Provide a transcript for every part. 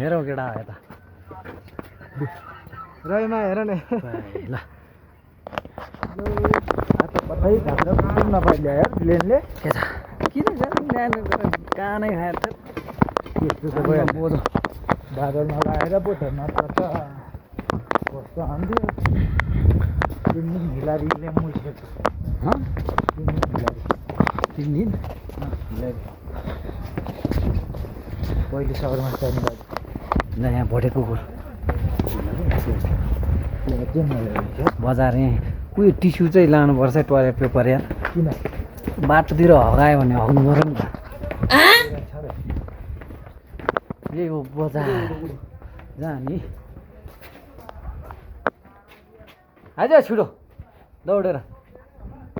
हेरौँ केटा यता रैमा हेर न ल खै घाँक्रो पुग्न नपाइले यार प्लेनले के छ किन कानै खाएर त्यस्तो त भयो बोझो बादल नलाएर पो त नत्र त कस्तो हान्थ्यो 3 दिन हिलारीले मुल्सेको 3 दिन हिलारी 3 दिन हिलारी पहिले सहरमा जाने बाटो ल यहाँ भोटे कुकुर चाहिँ बजार यहाँ उयो टिस्यु चाहिँ लानुपर्छ टोइलेट पेपर यहाँ किन बाटोतिर हगायो भने हग्नु पऱ्यो नि त यही हो बजार जहाँ नि आइज छिटो दौडेर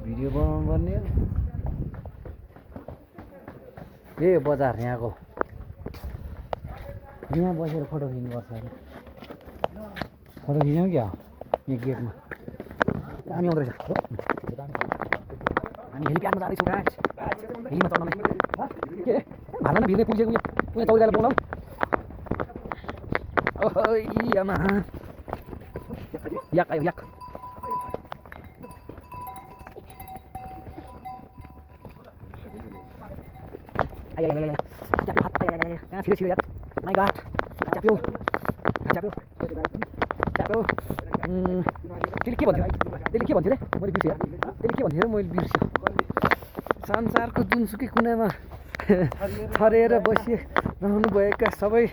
भिडियो बनाउनु पर्ने यही हो बजार यहाँको यहाँ बसेर फोटो खिच्नुपर्छ अरे फोटो खिच्यौँ क्या यहाँ गेटमा हामी आउँदो रहेछ हामी हेलिप्याडमा जाँदैछौँ गाइस हेलीमा चढ्न के भाला न भिर्दै पुगेको उयो चौधरीलाई बोलाऊ ओहो आमा याक आयो याक आयो कहाँ छिटो छिटो यार माइ गॉड च्याप्यो च्याप्यो च्याप्यो त्यसले के भन्थ्यो रे मैले बिर्सेँ त्यसले के भन्थ्यो रे मैले बिर्सेँ संसारको जुनसुकै कुनामा छरेर बसिरहनुभएका सबै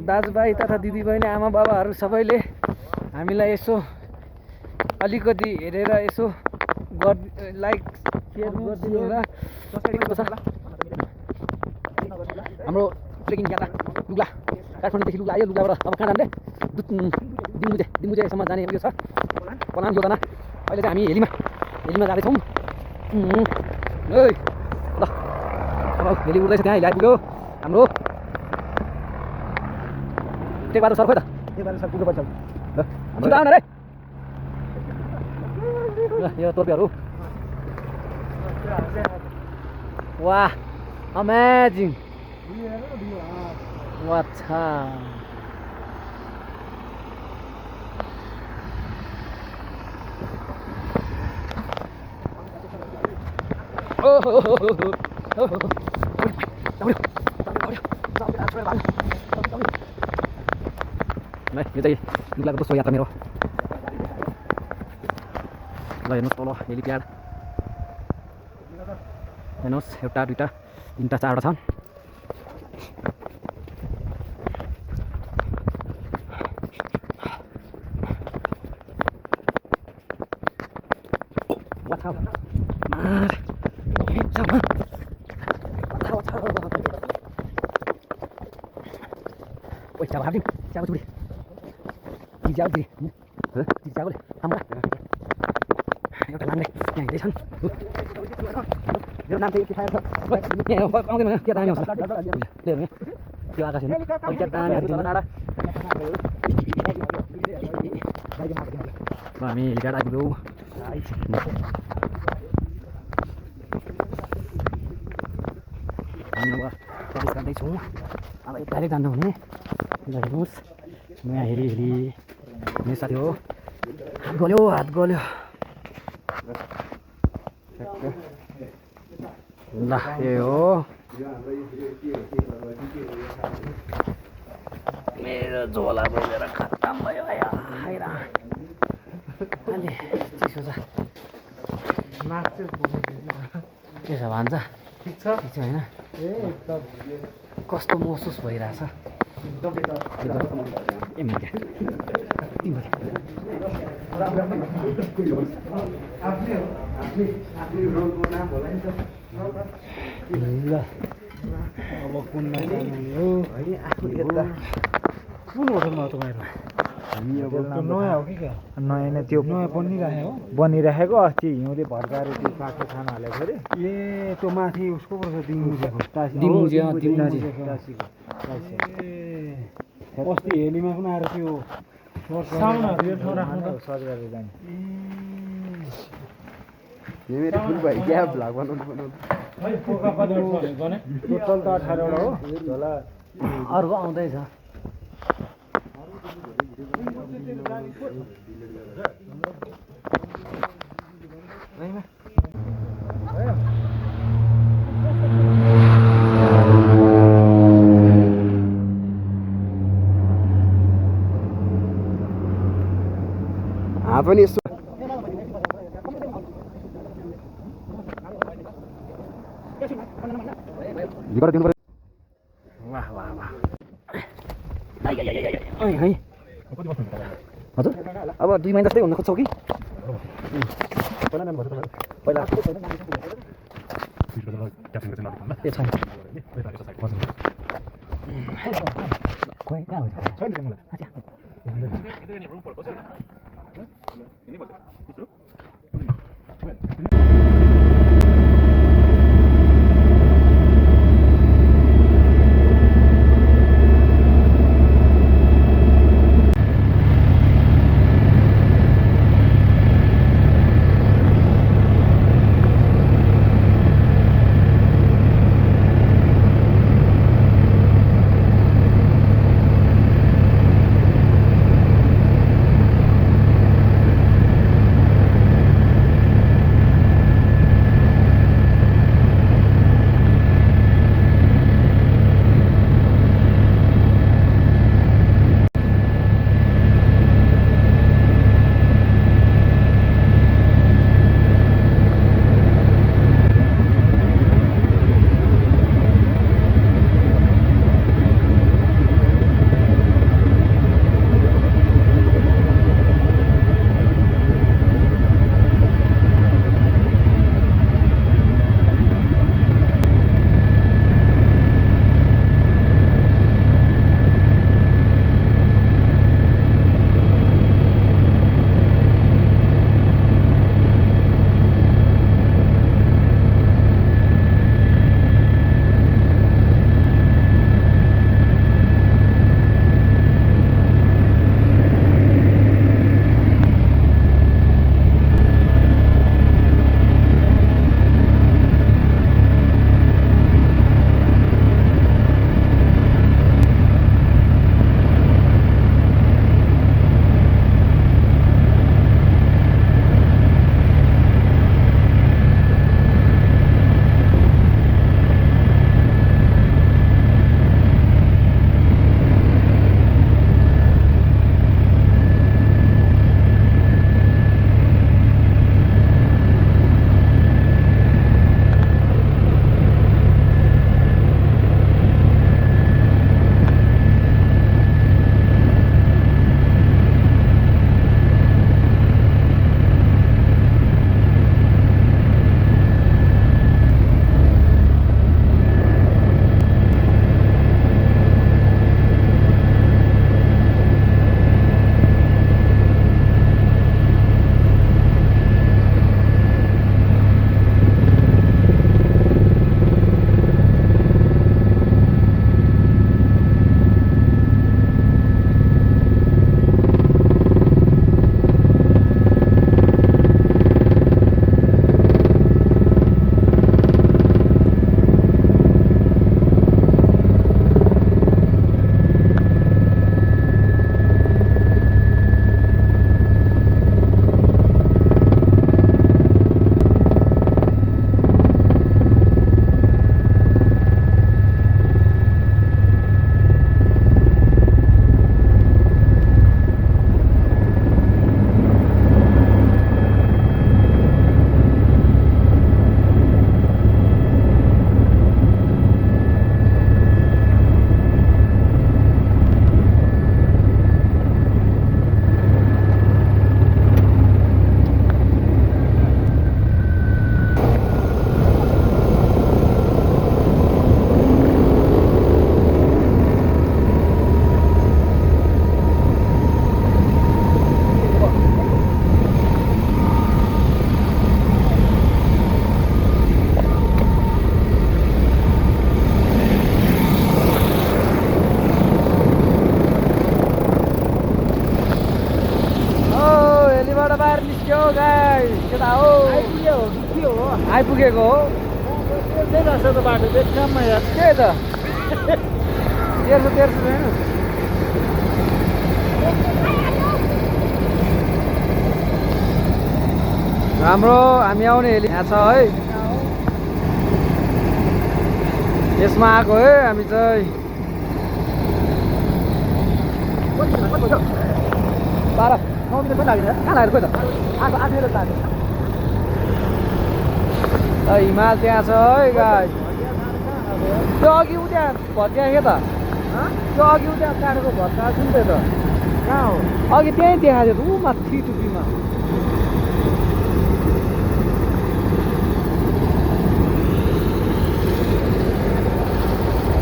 दाजुभाइ तथा दिदीबहिनी आमा बाबाहरू सबैले हामीलाई यसो अलिकति हेरेर यसो लाइक सेयर गरिदिनु होला हाम्रो ट्रेकिङ यात्रा लुगा काठमाडौँदेखि लुगा आयो लुगाबाट अब कहाँ जाने दिमुजेसम्म जाने उयो छ पलाम योजना अहिले चाहिँ हामी हेलीमा जाँदैछौँ ओइ ल अब हेली उड्दैछ त्यहाँ हेली आइपुग्यो हाम्रो टेकबहादुर सर खोइ त टेकबहादुर सर पुग्नुपर्छ ल हाम्रो आउन रे ल यो टोपीहरू वाह अमेजिङ वाच्छा यो चाहिँ लुगाको दोस्रो यात्रा मेरो ल हेर्नुहोस् तल हेलिप्याड हेर्नुहोस् एउटा दुईवटा तिनवटा चारवटा छन् एउटा लामले यहाँ हिँड्दैछन् मेरो नाम चाहिँ के थाहा छ आउँदैन के दामी आउँछ त्यो आकाश हेर्नु क्या दामी हामी हेलिप्याड आइपुग्यौँ हामी अब प्रवेश गर्दैछौँ अब डाइरेक्ट जानु हुने हेर्नुहोस् नयाँ हेरी मेरो साथी हो हात गल्यो ल यही हो मेरो झोला बोकेर खत्तम भयो अलि चिसो छ के छ भन्छ ठिक छ होइन कस्तो महसुस भइरहेछ अब कुन होटलमा तपाईँहरू हामी अब नयाँ हो कि क्या नयाँ नै त्यो नयाँ बनिराखेको अस्ति हिउँले भर्काएर त्यो काठको खाना हालेको अरे ए त्यो माथि उसको पो रहेछ अस्ति हेलीमा पनि आएर त्यो सर्च गरेर जाने टोटल त 18 वटा हो होला अर्को आउँदैछ हात पनि यसो दिनु पर्यो वाह वाह वाह है हजुर अब 2 महिना जस्तै हुन खोज्छौ कि पहिला त्यो छैन खोइ कहाँ आइपुगेको हो बाटो के त 1300 छैन हाम्रो हामी आउने हेली यहाँ छ है यसमा आएको है हामी चाहिँ 12 9 मिनट पनि लागेन कहाँ लागेर खोइ त आएको 8 मिनट लाग्यो हिमाल त्यहाँ छ है गाई त्यो अघि उ त्यहाँ भत्काएको त त्यो अघि उ त्यहाँ काटेको भत्काएको छ नि त्यो त कहाँ हो अघि त्यहीँ देखाएको थियो ऊ माथि टुप्पीमा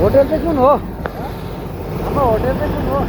होटल चाहिँ कुन हो हाम्रो होटल चाहिँ कुन हो